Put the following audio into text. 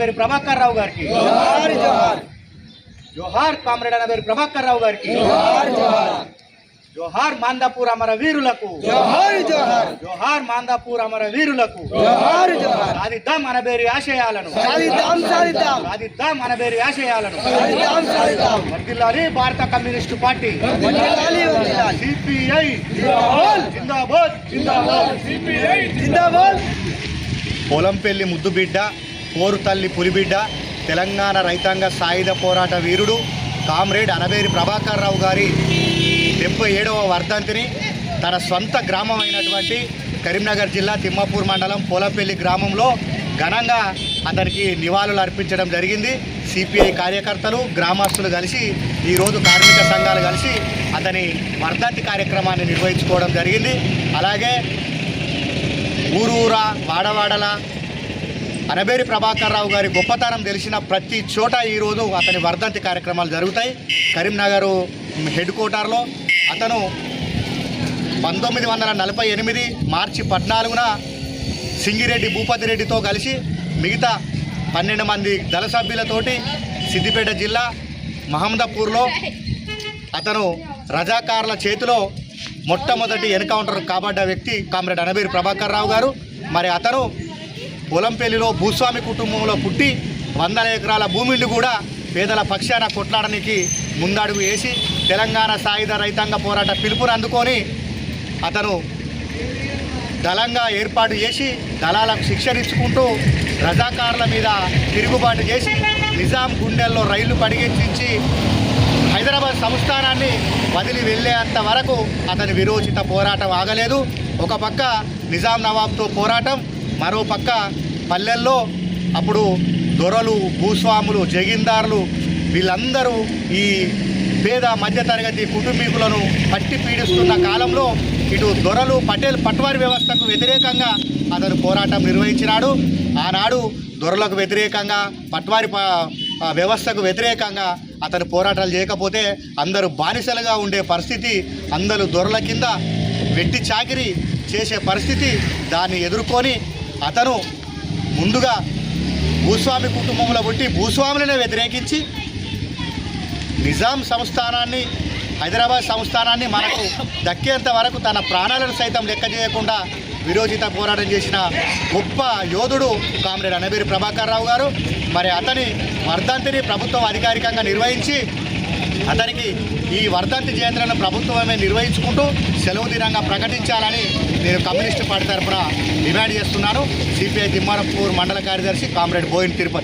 అనబేరి ప్రభాకర్ రావు గారికి, జోహార్ కామ్రేడ్ అనబేరి ప్రభాకర్ రావు గారికి, జోహార్ మాందాపూర్ అమర వీరులకు, జోహార్ మాందాపూర్ అమర వీరులకు. సాధిద్దాం అనబేరి ఆశయాలను, సాధిద్దాం అనబేరి ఆశయాలను. వర్ధిల్లాలి భారత కమ్యూనిస్టు పార్టీ, సిపిఐ జిందాబాద్, జిందాబాద్. పోలంపల్లి ముద్దుబిడ్డ, పోరు తల్లి పులిబిడ్డ, తెలంగాణ రైతాంగ సాయుధ పోరాట వీరుడు కామ్రేడ్ అనబేరి ప్రభాకర్ రావు గారి 77వ వర్ధంతిని తన సొంత గ్రామం అయినటువంటి కరీంనగర్ జిల్లా తిమ్మాపూర్ మండలం పోలంపల్లి గ్రామంలో ఘనంగా అతనికి నివాళులు అర్పించడం జరిగింది. సిపిఐ కార్యకర్తలు, గ్రామస్తులు కలిసి ఈరోజు కార్మిక సంఘాలు కలిసి అతని వర్ధంతి కార్యక్రమాన్ని నిర్వహించుకోవడం జరిగింది. అలాగే ఊరూరా వాడవాడల అనబేరి ప్రభాకర్ రావు గారి గొప్పతనం తెలిసిన ప్రతి చోట ఈరోజు అతని వర్ధంతి కార్యక్రమాలు జరుగుతాయి. కరీంనగర్ హెడ్ క్వార్టర్లో అతను 1948 మార్చి 14న సింగిరెడ్డి భూపతి రెడ్డితో కలిసి మిగతా 12 మంది దళ సభ్యులతోటి సిద్దిపేట జిల్లా మహమ్మదాపూర్లో అతను రజాకార్ల చేతిలో మొట్టమొదటి ఎన్కౌంటర్ కాబడ్డ వ్యక్తి కామ్రేడ్ అనబేరి ప్రభాకర్ రావు గారు. మరి అతను పొలంపల్లిలో భూస్వామి కుటుంబంలో పుట్టి 100 ఎకరాల భూమిని కూడా పేదల పక్షాన కొట్లాడడానికి ముందడుగు వేసి తెలంగాణ సాయుధ రైతాంగ పోరాట పిలుపుని అందుకొని అతను దళంగా ఏర్పాటు చేసి దళాలకు శిక్షణ ఇచ్చుకుంటూ రజాకార్ల మీద తిరుగుబాటు చేసి నిజాం గుండెల్లో రైళ్లు పడిగించి హైదరాబాద్ సంస్థానాన్ని వదిలి వెళ్ళేంత వరకు అతని విరోచిత పోరాటం ఆగలేదు. ఒక పక్క నిజాం నవాబ్తో పోరాటం, మరో పక్క పల్లెల్లో అప్పుడు దొరలు, భూస్వాములు, జగీందారులు వీళ్ళందరూ ఈ పేద మధ్యతరగతి కుటుంబీకులను పట్టి పీడిస్తున్న కాలంలో ఇటు దొరలు, పట్వారి వ్యవస్థకు వ్యతిరేకంగా అతను పోరాటం నిర్వహించినాడు. ఆనాడు దొరలకు వ్యతిరేకంగా, పట్వారి వ్యవస్థకు వ్యతిరేకంగా అతను పోరాటాలు చేయకపోతే అందరూ బానిసలుగా ఉండే పరిస్థితి, అందరూ దొరల కింద వెట్టి చాకిరీ చేసే పరిస్థితి. దాన్ని ఎదుర్కొని అతను ముందుగా భూస్వామి కుటుంబంలో పుట్టి భూస్వాములనే వ్యతిరేకించి నిజాం సంస్థానాన్ని, హైదరాబాద్ సంస్థానాన్ని మనకు దక్కేంత వరకు తన ప్రాణాలను సైతం లెక్క చేయకుండా విరోచిత పోరాటం చేసిన గొప్ప యోధుడు కామ్రేడ్ అనబేరి ప్రభాకర్ రావు గారు. మరి అతని వర్ధంతిని ప్రభుత్వం అధికారికంగా నిర్వహించి అతనికి ఈ వర్ధంతి జయంతులను ప్రభుత్వమే నిర్వహించుకుంటూ సెలవు దినంగా ప్రకటించాలని నేను కమ్యూనిస్టు పార్టీ తరఫున డిమాండ్ చేస్తున్నాను. సిపిఐ తిమ్మాపూర్ మండల కార్యదర్శి కామ్రేడ్ బోయిన్ తిరుపతి.